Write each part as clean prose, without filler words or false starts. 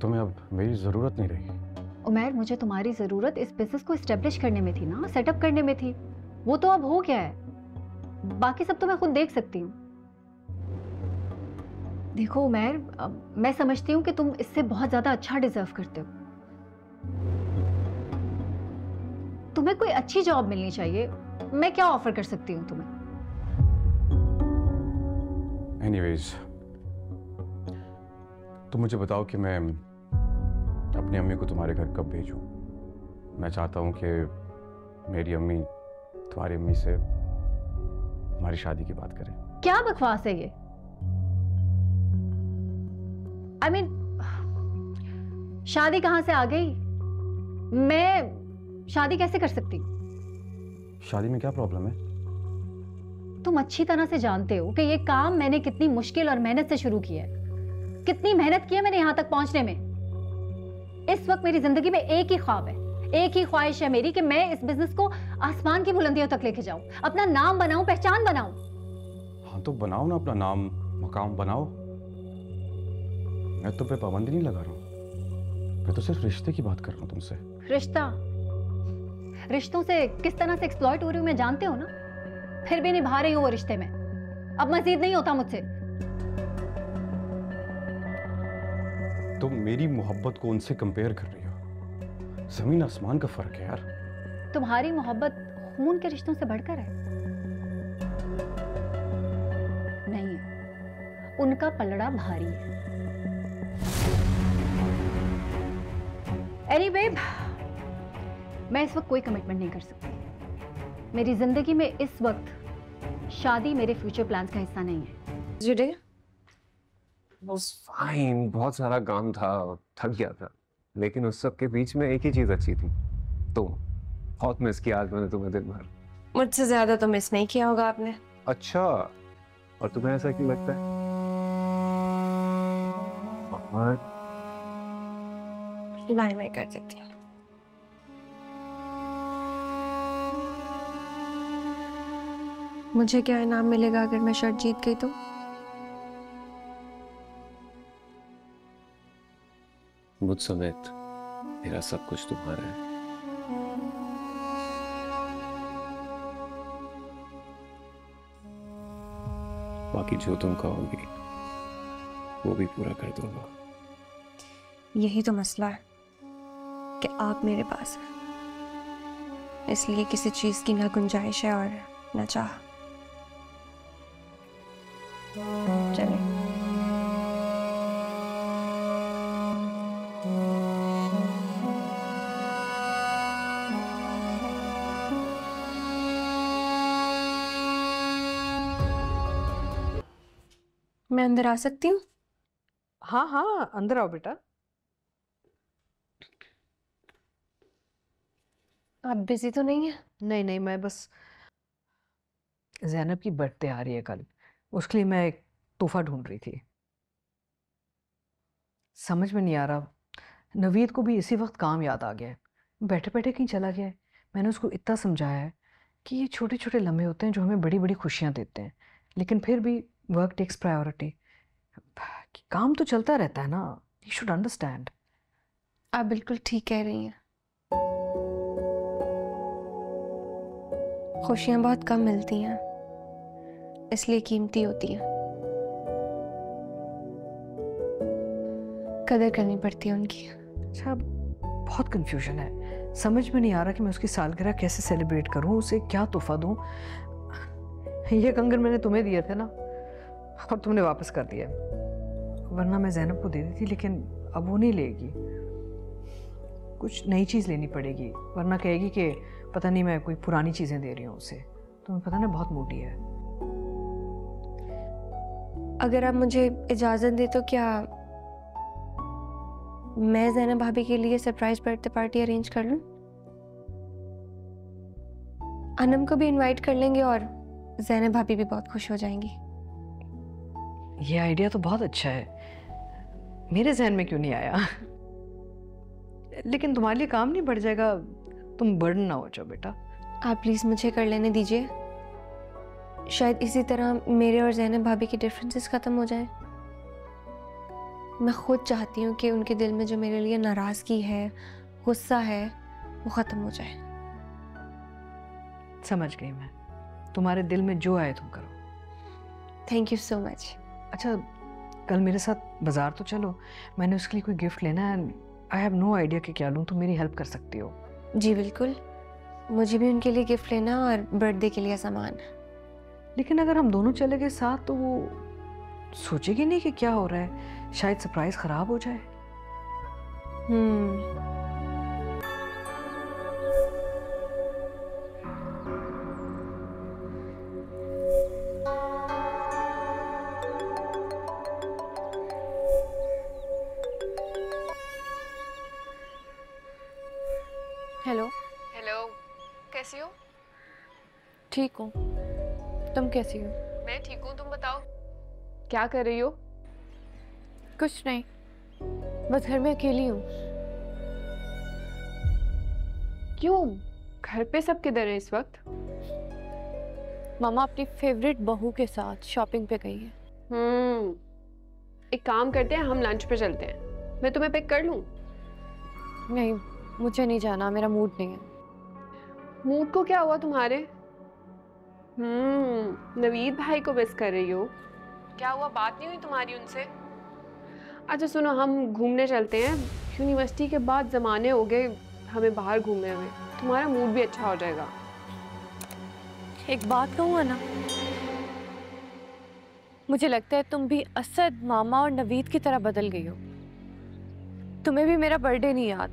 तुम्हें अब मेरी ज़रूरत नहीं रही। उमैर, मुझे तुम्हारी ज़रूरत इस बिजनेस को एस्टेब्लिश करने में थी ना, सेटअप करने में थी। वो तो अब हो गया है, बाकी सब तो मैं खुद देख सकती हूँ। देखो उमैर, मैं समझती हूँ कि तुम इससे बहुत ज़्यादा अच्छा डिजर्व करते हो। तुम्हें कोई अच्छी जॉब मिलनी चाहिए। मैं क्या ऑफर कर सकती हूँ तुम्हें? एनीवेज, तुम मुझे बताओ कि मैं अपनी अम्मी को तुम्हारे घर कब भेजूं। मैं चाहता हूं कि मेरी अम्मी तुम्हारी अम्मी से हमारी शादी की बात करें। क्या बकवास है ये? I mean, शादी कहां से आ गई? मैं शादी कैसे कर सकती हूँ? शादी में क्या प्रॉब्लम है? तुम अच्छी तरह से जानते हो कि ये काम मैंने कितनी मुश्किल और मेहनत से शुरू किया है। कितनी मेहनत की है मैंने यहां तक पहुंचने में। इस वक्त मेरी जिंदगी में एक ही ख्वाब है, एक ही ख्वाहिश है मेरी कि मैं इस बिजनेस को आसमान की बुलंदियों तक लेके जाऊं, अपना नाम बनाऊं, पहचान बनाऊं। हाँ तो बनाओ ना, अपना नाम मकाम बनाओ। मैं तुम पे पाबंदी नहीं लगा रहा हूं, मैं तो सिर्फ रिश्ते की बात कर रहा हूं तुमसे। रिश्ता? रिश्तों से किस तरह से एक्सप्लॉइट हो रही हूं मैं जानते हो ना। फिर भी निभा रही हूं वो रिश्ते में। अब मजीद नहीं होता मुझसे। तुम मेरी मोहब्बत को उनसे कंपेयर कर रही हो। जमीन आसमान का फर्क है यार। तुम्हारी मोहब्बत खून के रिश्तों से बढ़कर है? नहीं है, उनका पलड़ा भारी है। एनीवे, मैं इस वक्त कोई कमिटमेंट नहीं कर सकती। मेरी जिंदगी में इस वक्त शादी मेरे फ्यूचर प्लान्स का हिस्सा नहीं है। जुड़े बस फाइन, बहुत सारा काम था, थक गया था, लेकिन उस सब के बीच में एक ही चीज अच्छी थी, तो बहुत मिस किया आज मैंने तुम्हें दिन भर। मुझसे ज्यादा तो मिस नहीं किया होगा आपने। अच्छा, और तुम्हें ऐसा क्यों लगता है? और लाइन में कर देती हूँ। मुझे क्या इनाम मिलेगा अगर मैं शर्ट जीत गई तो? मुझ समेत मेरा सब कुछ तुम्हारा है। बाकी जो तुम कहोगी वो भी पूरा कर दूंगा। यही तो मसला है कि आप मेरे पास हैं, इसलिए किसी चीज की ना गुंजाइश है और ना चाह। चले। मैं अंदर आ सकती हूँ? हाँ हाँ, अंदर आओ बेटा। आप बिजी तो नहीं है? नहीं नहीं, मैं बस, ज़ैनब की बर्थडे आ रही है कल, उसके लिए मैं एक तोहफा ढूंढ रही थी। समझ में नहीं आ रहा, नवीद को भी इसी वक्त काम याद आ गया है, बैठे बैठे कहीं चला गया है। मैंने उसको इतना समझाया है कि ये छोटे छोटे लम्हे होते हैं जो हमें बड़ी बड़ी खुशियाँ देते हैं, लेकिन फिर भी वर्क टेक्स प्रायोरिटी। काम तो चलता रहता है ना, यू शुड अंडरस्टैंड। आप बिल्कुल ठीक कह रही हैं। खुशियां बहुत कम मिलती हैं, इसलिए कीमती होती हैं, कदर करनी पड़ती है उनकी। अच्छा, बहुत कंफ्यूजन है, समझ में नहीं आ रहा कि मैं उसकी सालगिरह कैसे सेलिब्रेट करूं, उसे क्या तोहफा दूं। ये कंगन मैंने तुम्हें दिए थे ना, और तुमने वापस कर दिया, वरना मैं ज़ैनब को दे दी थी, लेकिन अब वो नहीं लेगी। कुछ नई चीज़ लेनी पड़ेगी, वरना कहेगी कि पता नहीं मैं कोई पुरानी चीज़ें दे रही हूँ उसे। तुम्हें पता ना बहुत मूडी है। अगर आप मुझे इजाजत दे तो क्या मैं ज़ैनब भाभी के लिए सरप्राइज बर्थडे पार्टी अरेंज कर लूं? अनम को भी इनवाइट कर लेंगे और ज़ैनब भाभी भी बहुत खुश हो जाएंगी। ये आइडिया तो बहुत अच्छा है, मेरे जहन में क्यों नहीं आया। लेकिन तुम्हारे लिए काम नहीं बढ़ जाएगा? तुम बर्डन ना हो जाओ बेटा। आप प्लीज मुझे कर लेने दीजिए, शायद इसी तरह मेरे और ज़ैनब भाभी के डिफरेंसेस खत्म हो जाए। मैं खुद चाहती हूँ कि उनके दिल में जो मेरे लिए नाराज़गी है, गुस्सा है, वो ख़त्म हो जाए। समझ गई मैं, तुम्हारे दिल में जो आए तुम करो। Thank you so much. अच्छा, कल मेरे साथ बाजार तो चलो, मैंने उसके लिए कोई गिफ्ट लेना है। आई हैव नो आइडिया कि क्या लूँ, तुम मेरी हेल्प कर सकती हो। जी बिल्कुल, मुझे भी उनके लिए गिफ्ट लेना और बर्थडे के लिए सामान। लेकिन अगर हम दोनों चले गए साथ तो वो सोचेगी नहीं कि क्या हो रहा है, शायद सरप्राइज खराब हो जाए। हेलो। हेलो, कैसी हो? ठीक हूँ, तुम कैसी हो? मैं ठीक हूँ, तुम बताओ क्या कर रही हो? कुछ नहीं, बस घर में अकेली हूँ। क्यों, घर पे सब किधर है इस वक्त? मामा अपनी फेवरेट बहू के साथ शॉपिंग पे गई है। एक काम करते हैं, हम लंच पे चलते हैं, मैं तुम्हें पिक कर लूँ? नहीं, मुझे नहीं जाना, मेरा मूड नहीं है। मूड को क्या हुआ तुम्हारे? नवीद भाई को मिस कर रही हो? क्या हुआ, बात नहीं हुई तुम्हारी उनसे? अच्छा सुनो, हम घूमने चलते हैं, यूनिवर्सिटी के बाद ज़माने हो गए हमें बाहर घूमे हुए, तुम्हारा मूड भी अच्छा हो जाएगा। एक बात कहूँ ना, मुझे लगता है तुम भी असद, मामा और नवीद की तरह बदल गई हो। तुम्हें भी मेरा बर्थडे नहीं याद?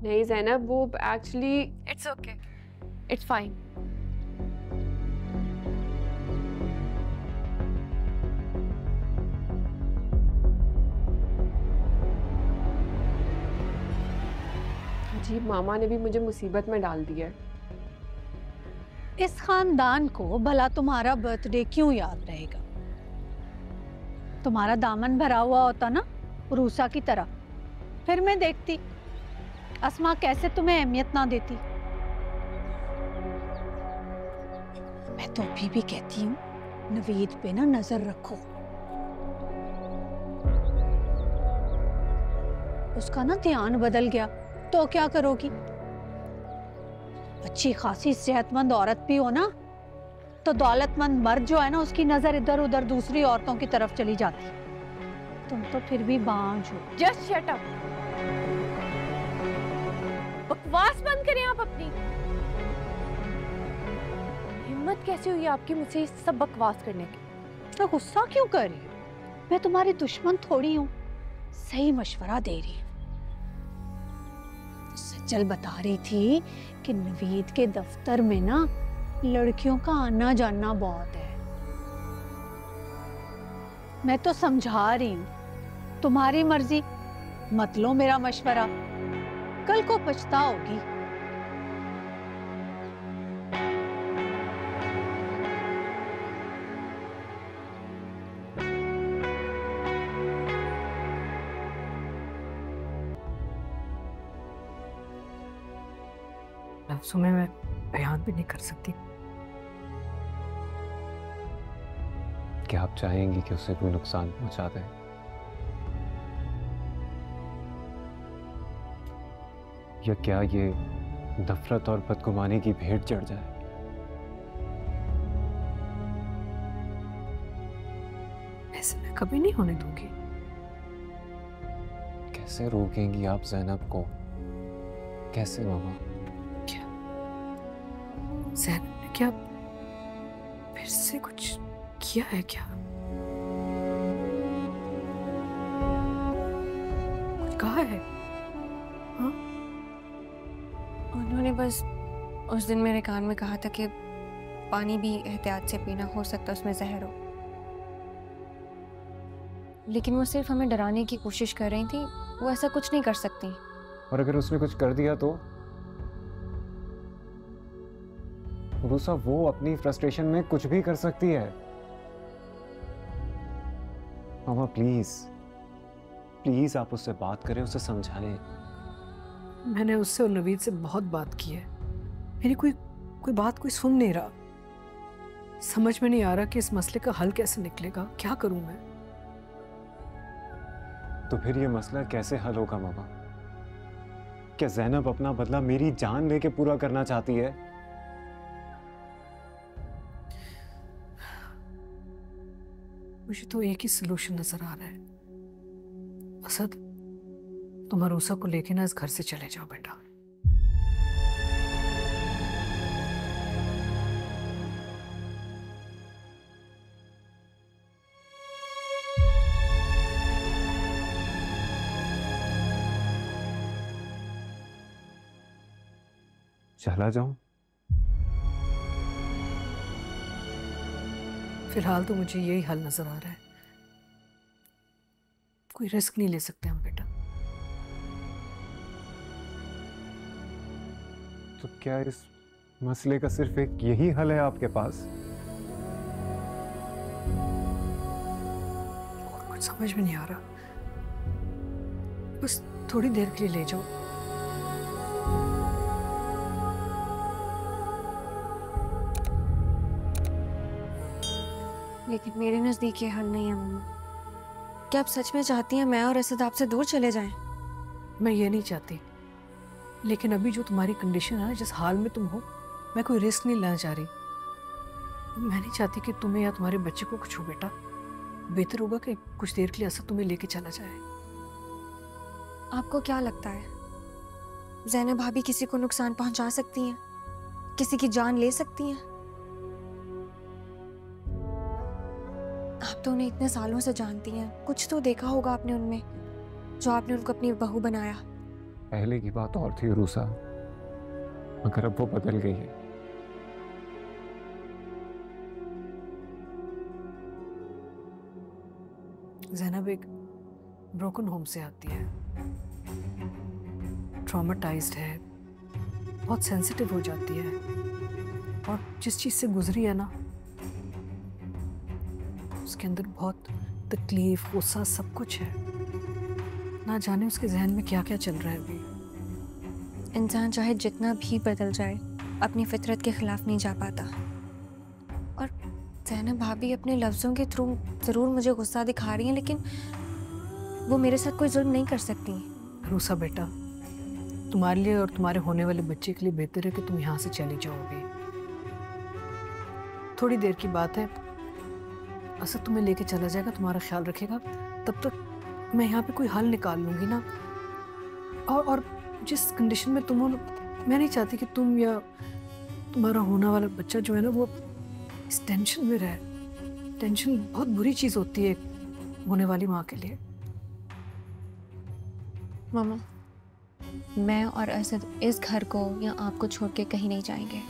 नहीं ज़ैनब, वो actually it's okay, it's fine. जी, मामा ने भी मुझे मुसीबत में डाल दिया है। इस खानदान को भला तुम्हारा बर्थडे क्यों याद रहेगा? तुम्हारा दामन भरा हुआ होता ना रूसा की तरह, फिर मैं देखती अस्मा कैसे तुम्हें अहमियत ना देती। मैं तो अभी भी कहती हूँ नवीद पे ना नजर रखो, उसका ना ध्यान बदल गया तो क्या करोगी? अच्छी खासी सेहतमंद औरत भी हो ना तो दौलतमंद मर्द जो है ना उसकी नजर इधर उधर दूसरी औरतों की तरफ चली जाती। तुम तो फिर भी बांझ हो। जस्ट शट अप, बकवास बंद करें आप अपनी। हिम्मत कैसे हुई आपकी मुझसे ये सब बकवास करने की? तो गुस्सा क्यों कर रही हो? मैं तुम्हारी दुश्मन थोड़ी हूँ, सही मशवरा दे रही हूँ। सज्जल बता रही थी कि नवीद के दफ्तर में ना लड़कियों का आना जाना बहुत है। मैं तो समझा रही हूँ, तुम्हारी मर्जी, मत लो मेरा मशवरा, कल को पछताओगी। लफ्ज़ों में मैं बयान भी नहीं कर सकती। क्या आप चाहेंगी कि उसे कोई नुकसान पहुंचा दे? या क्या ये नफरत और बदगुमानी की भेंट चढ़ जाए? ऐसे मैं कभी नहीं होने दूंगी। कैसे रोकेंगी आप ज़ैनब को? कैसे मामा? ज़ैनब ने क्या फिर से कुछ किया है क्या? कुछ कहा है? हाँ? उन्होंने बस उस दिन मेरे कान में कहा था कि पानी भी एहतियात से पीना, हो सकता उसमें जहर हो। लेकिन वो सिर्फ हमें डराने की कोशिश कर रही थी, वो ऐसा कुछ नहीं कर सकती। और अगर उसने कुछ कर दिया तो? रूसा, वो अपनी फ्रस्ट्रेशन में कुछ भी कर सकती है। मामा प्लीज प्लीज आप उससे बात करें, उसे समझाएं। मैंने उससे और नवीद से बहुत बात की है, मेरी कोई बात कोई सुन नहीं रहा। समझ में नहीं आ रहा कि इस मसले का हल कैसे निकलेगा, क्या करूं मैं? तो फिर ये मसला कैसे हल होगा मामा? क्या ज़ैनब अपना बदला मेरी जान लेके पूरा करना चाहती है? मुझे तो एक ही सलूशन नजर आ रहा है। असद, तुम अरूसा को लेके ना इस घर से चले जाओ बेटा। चला जाऊं? फिलहाल तो मुझे यही हल नजर आ रहा है। कोई रिस्क नहीं ले सकते हम बेटा। तो क्या इस मसले का सिर्फ एक यही हल है आपके पास? और कुछ समझ में नहीं आ रहा। बस थोड़ी देर के लिए ले जाओ। लेकिन मेरे नज़दीक ये हल नहीं है मम्मा। क्या आप सच में चाहती हैं मैं और असद आपसे दूर चले जाएं? मैं ये नहीं चाहती, लेकिन अभी जो तुम्हारी कंडीशन है ना, जिस हाल में तुम हो, मैं कोई रिस्क नहीं लेना चाह रही। मैं नहीं चाहती कि तुम्हें या तुम्हारे बच्चे को कुछ हो बेटा। बेहतर होगा कि कुछ देर के लिए असद तुम्हें लेके चला जाए। आपको क्या लगता है ज़ैनब भाभी किसी को नुकसान पहुंचा सकती हैं? किसी की जान ले सकती हैं? आप तो उन्हें इतने सालों से जानती हैं, कुछ तो देखा होगा आपने उनमें, जो आपने उनको अपनी बहू बनाया। पहले की बात और थी रूसा, मगर अब वो बदल गई है। ज़ैनब एक ब्रोकन होम से आती है, ट्रॉमेटाइज्ड है, बहुत सेंसिटिव हो जाती है, और जिस चीज़ से गुजरी है ना, उसके अंदर बहुत तकलीफ, गुस्सा, सब कुछ है। ना जाने उसके जहन में क्या क्या चल रहा है अभी। इंसान चाहे जितना भी बदल जाए, अपनी फितरत के खिलाफ नहीं जा पाता। और ज़ैनब भाभी अपने लफ्ज़ों के थ्रू ज़रूर मुझे गुस्सा दिखा रही हैं, लेकिन वो मेरे साथ कोई जुल्म नहीं कर सकती। रूसा बेटा, तुम्हारे लिए और तुम्हारे होने वाले बच्चे के लिए बेहतर है कि तुम यहाँ से चली जाओगे। थोड़ी देर की बात है, असद तुम्हें लेके चला जाएगा, तुम्हारा ख्याल रखेगा। तब तक मैं यहाँ पे कोई हल निकाल लूँगी ना। और जिस कंडीशन में तुम हो, मैं नहीं चाहती कि तुम या तुम्हारा होने वाला बच्चा जो है ना, वो इस टेंशन में रहे। टेंशन बहुत बुरी चीज़ होती है होने वाली माँ के लिए। मामा, मैं और असद इस घर को या आपको छोड़ के कहीं नहीं जाएंगे।